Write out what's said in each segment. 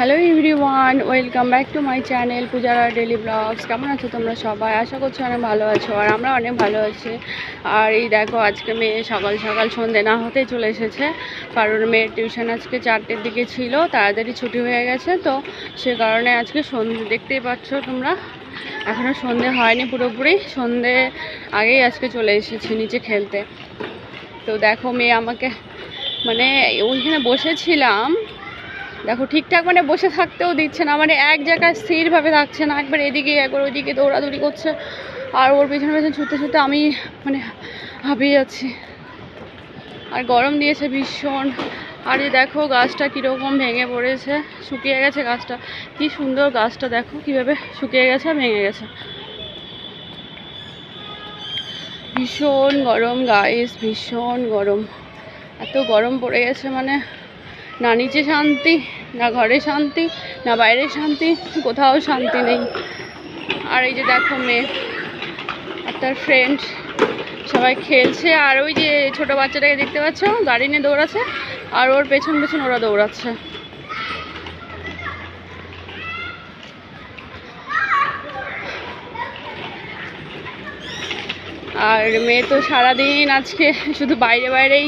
Hello everyone, welcome back to my channel Pujara daily vlogs. কেমন আছো তোমরা সবাই? আশা করছি অনেক ভালো আছো, আর আমরা অনেক ভালো আছি। আর এই দেখো, আজকে মেয়ে সকাল সকাল সন্ধে না হতেই চলে এসেছে, কারণ মেয়ের টিউশন আজকে 4টের দিকে ছিল, তাড়াতাড়ি ছুটি হয়ে গেছে। তো সে কারণে আজকে সন্ধে, দেখতেই পাচ্ছ তোমরা, এখনও সন্ধে হয়নি পুরোপুরি, সন্ধে আগেই আজকে চলে এসেছি নিচে খেলতে। তো দেখো মেয়ে আমাকে, মানে ওইখানে বসেছিলাম, দেখো ঠিকঠাক মানে বসে থাকতেও দিচ্ছে না, মানে এক জায়গায় স্থিরভাবে থাকছে না, একবার এদিকে একবার ওইদিকে দৌড়াদৌড়ি করছে। আর ওর পেছনে পেছনে ছুটতে ছুটতে আমি মানে হাঁপিয়ে যাচ্ছি, আর গরম দিয়েছে ভীষণ। আর এই দেখো গাছটা কীরকম ভেঙে পড়েছে, শুকিয়ে গেছে গাছটা। কি সুন্দর গাছটা, দেখো কীভাবে শুকিয়ে গেছে, ভেঙে গেছে। ভীষণ গরম গাইস, ভীষণ গরম। এত গরম পড়ে গেছে, মানে না নিচে শান্তি, না ঘরে শান্তি, না বাইরে শান্তি, কোথাও শান্তি নেই। আর এই যে দেখো মেয়ে আর তার ফ্রেন্ড সবাই খেলছে, আর ওই যে ছোটো বাচ্চাটাকে দেখতে পাচ্ছ গাড়ি নিয়ে দৌড়াচ্ছে, আর ওর পেছন পেছন ওরা দৌড়াচ্ছে। আর মেয়ে তো সারাদিন আজকে শুধু বাইরে বাইরেই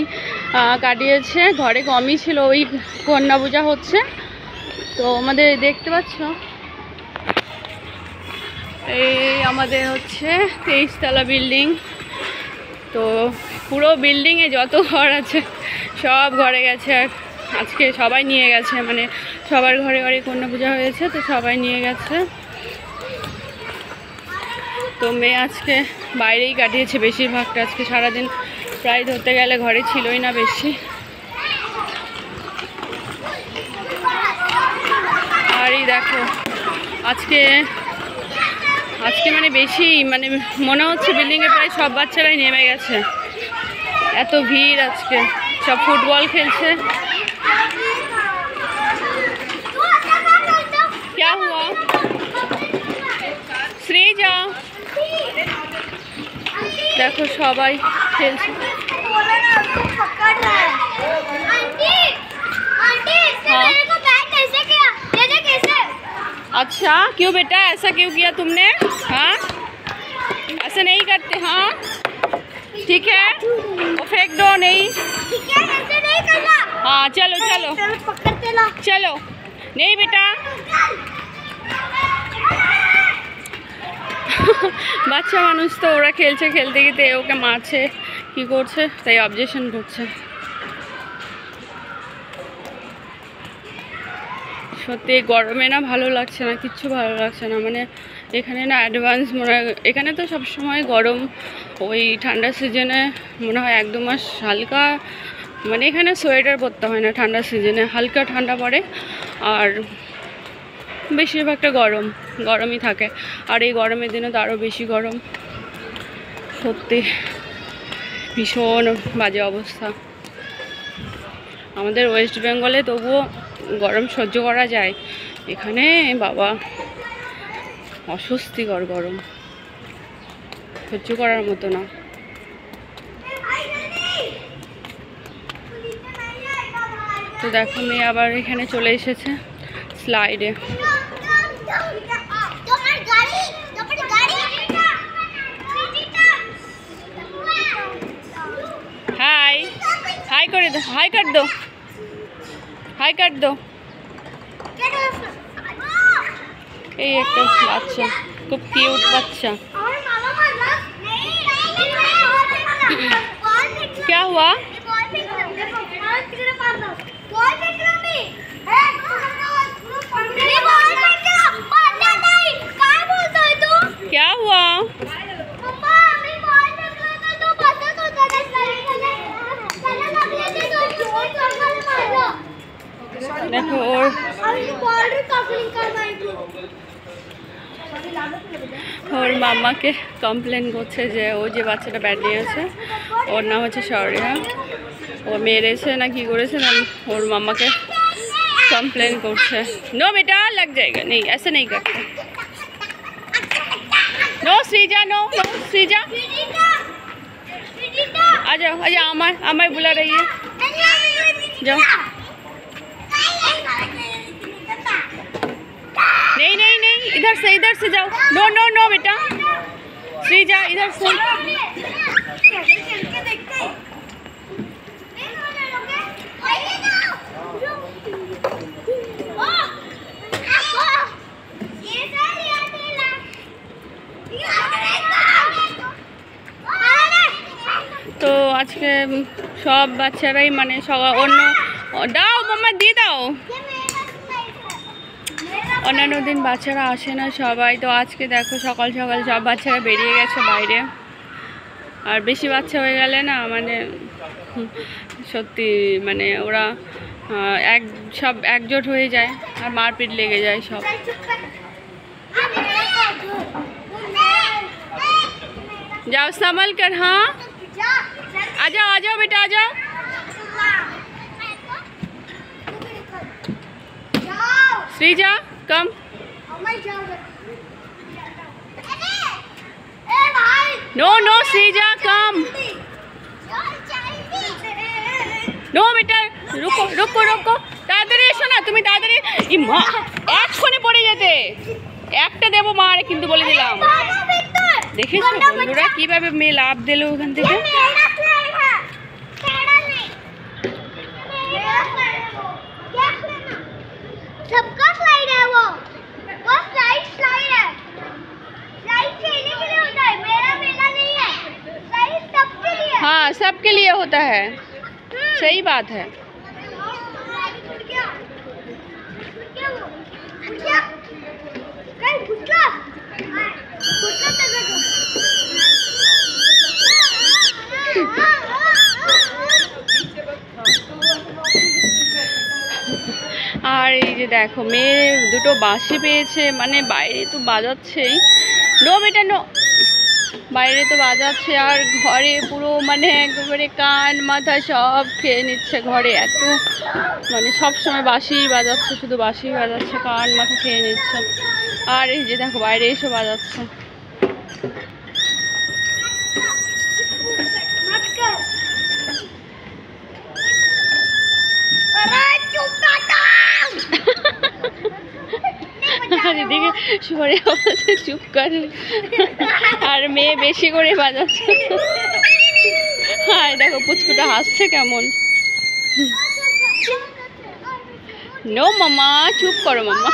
কাটিয়েছে, ঘরে কমই ছিল। ওই কন্যা পূজা হচ্ছে তো আমাদের দেখতে পাচ্ছ, এই আমাদের হচ্ছে 23 তলা বিল্ডিং। তো পুরো বিল্ডিংয়ে যত ঘর আছে সব ঘরে গেছে, আর আজকে সবাই নিয়ে গেছে, মানে সবার ঘরে ঘরে কন্যা পূজা হয়েছে, তো সবাই নিয়ে গেছে। তো মেয়ে আজকে বাইরেই কাটিয়েছে বেশিরভাগটা, আজকে সারাদিন প্রায় ধরতে গেলে ঘরে ছিলই না বেশি। আর এই দেখো আজকে মানে বেশি, মানে মনে হচ্ছে বিল্ডিংয়ে প্রায় সব বাচ্চারাই নেমে গেছে, এত ভিড় আজকে। সব ফুটবল খেলছে। क्या हुआ শ্রীজা? দেখো সবাই খেলছে। अच्छा क्यों बेटा, ऐसा क्यों किया तुमने? हाँ ऐसा नहीं करते, हाँ ठीक है, वो फेंक दो, नहीं ऐसे नहीं करना। हाँ चलो चलो चलो, नहीं बेटा। বাচ্চা মানুষ তো, ওরা খেলছে, খেলতে গিয়ে ওকে মারছে, কি করছে, তাই অবজেকশন করছে। সত্যি গরমে না ভালো লাগছে না, কিচ্ছু ভালো লাগছে না। মানে এখানে না অ্যাডভান্স মনে হয়, এখানে তো সবসময় গরম, ওই ঠান্ডার সিজনে মনে হয় 1-2 মাস হালকা, মানে এখানে সোয়েটার পরতে হয় না ঠান্ডার সিজনে, হালকা ঠান্ডা পড়ে, আর বেশিরভাগটা গরমই থাকে। আর এই গরমের দিনে তো আরও বেশি গরম, সত্যি ভীষণ বাজে অবস্থা। আমাদের ওয়েস্ট বেঙ্গলে তবুও গরম সহ্য করা যায়, এখানে বাবা অস্বস্তিকর গরম, সহ্য করার মতো না। তো দেখো মেয়ে আবার এখানে চলে এসেছে স্লাইডে। হাই হাই করে দো, হাই কাট দো, হাই কাট দো। এই একটা বাচ্চা, খুব কিউট বাচ্চা। क्या हुआ? क्या हुआ? দেখো ওর মাম্মাকে কমপ্লেন করছে যে ও যে বাচ্চাটা ব্যাট নিয়েছে, ওর নাম হচ্ছে শৌর্যা, ও মেরেছে না কি করেছে না, ওর মাম্মাকে কমপ্লেন করছে। নো বেটা লাগ जाएगा, नहीं ऐसा नहीं करते, no Shreeja, no no Shreeja, आ जाओ अमर बुला रही है, जाओ। इधर से जाओ। नो नो नो बेटा, श्रीजा इधर से। তো আজকে সব বাচ্চারাই মানে সবাই অন্য দাও মাম্মা দিয়ে দাও, অন্যান্য দিন বাচ্চারা আসে না সবাই। তো আজকে দেখো সকাল সকাল সব বাচ্চারা বেরিয়ে গেছে বাইরে। আর বেশি বাচ্চা হয়ে গেলে না মানে সত্যি মানে ওরা সব একজোট হয়ে যায় আর মারপিট লেগে যায় সব। যাও संभल कर। हाँ आ जाओ बेटा आ जाओ। श्रीजा कम। नो नो श्रीजा कम। नो बेटा रुको रुको रुको, তাড়াতাড়ি এসো না তুমি, তাড়াতাড়ি। এক্ষুনি পড়ে যেতে, একটা দেবো মারে কিন্তু বলে দিলাম। দেখেছো বন্ধুরা কিভাবে মেয়ে লাভ দিল ওখান থেকে। सबका स्लाइड है वो स्लाइड है। स्लाइड खेलने के लिए होता है, मेरा मेला नहीं है। स्लाइड सबके लिए। हाँ सबके लिए होता है, सही बात है। আর এই যে দেখো মেয়ে দুটো বাঁশি পেয়েছে, মানে বাইরে তো বাজাচ্ছেই। নো বেটা নো, বাইরে তো বাজাচ্ছে আর ঘরে পুরো মানে একেবারে কান মাথা সব খেয়ে নিচ্ছে ঘরে। এত মানে সব সময় বাঁশি বাজাচ্ছে, শুধু বাঁশি বাজাচ্ছে, কান মাথা খেয়ে নিচ্ছে। আর এই যে দেখো বাইরে এসে বাজাচ্ছে। এদিকে সরে বসে চুপ করে, আর মেয়ে বেশি করে বাজাচ্ছে। হ্যাঁ দেখো পুচকুটা হাসছে কেমন। নো মামা চুপ করো মামা।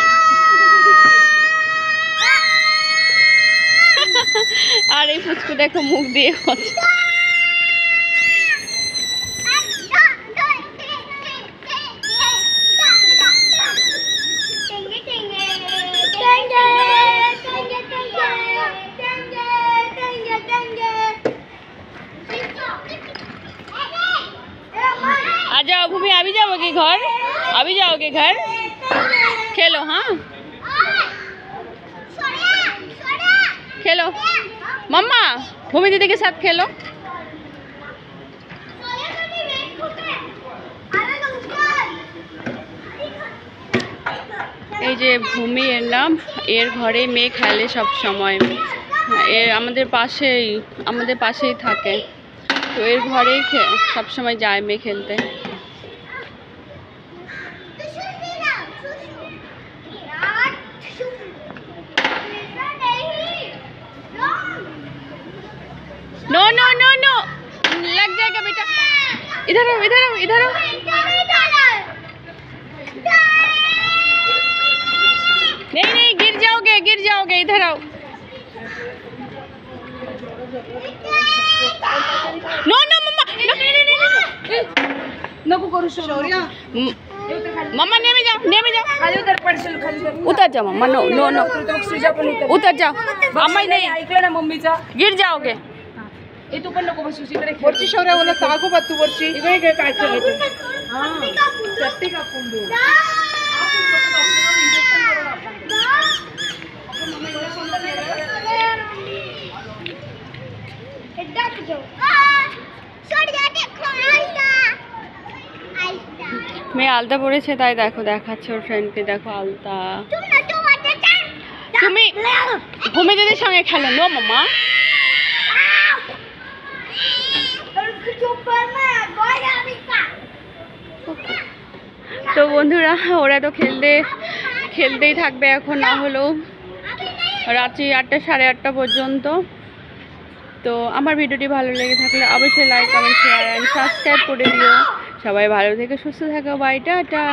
আর এই পুচকু দেখো মুখ দিয়ে হচ্ছে। आ जाओ भूमि, अभी जाओगे घर, अभी जाओगे घर, खेलो। हाँ खेलो मम्मा, भूमि दीदी के साथ खेलो। এই যে ভূমি এর নাম, এর ঘরে মেয়ে খেলে সব সময়। এর আমাদের পাশেই থাকে, তো এর ঘরেই সব সময় যায় মেয়ে খেলতে। नो नो नो नो लग जाएगा बेटा, इधर आओ इधर आओ इधर आओ। नहीं नहीं गिर जाओगे, इधर आओ। नो नो मम्मा नको करू शौर्य। मम्मा नेमे जाओ खाली उतर पडशील, खाली उतर जा मम्मा। नो नो नो उतर जा अम्मा, नाही ऐकलं ना मम्मीचा, गिर जाओगे। ए तू पण नको बसू इकडे, वरची शौर्य बोला सागो बा तू वरची इकडे काय खेळायचं। हां सेफ्टी का कोंडू মেয়ে আলতা পড়েছে তাই দেখো দেখাচ্ছে ওর ফ্রেন্ডকে। দেখো আলতা। তুমি ভূমি দিদির সঙ্গে খেলো। No mamma. তো বন্ধুরা ওরা তো খেলতেই থাকবে এখন, না হলেও রাত্রি 8টা 8:30 পর্যন্ত। তো আমার ভিডিওটি ভালো লেগে থাকলে অবশ্যই like comment share and subscribe করে দিও। সবাই ভালো থেকে সুস্থ থাকো, বাই টাটা।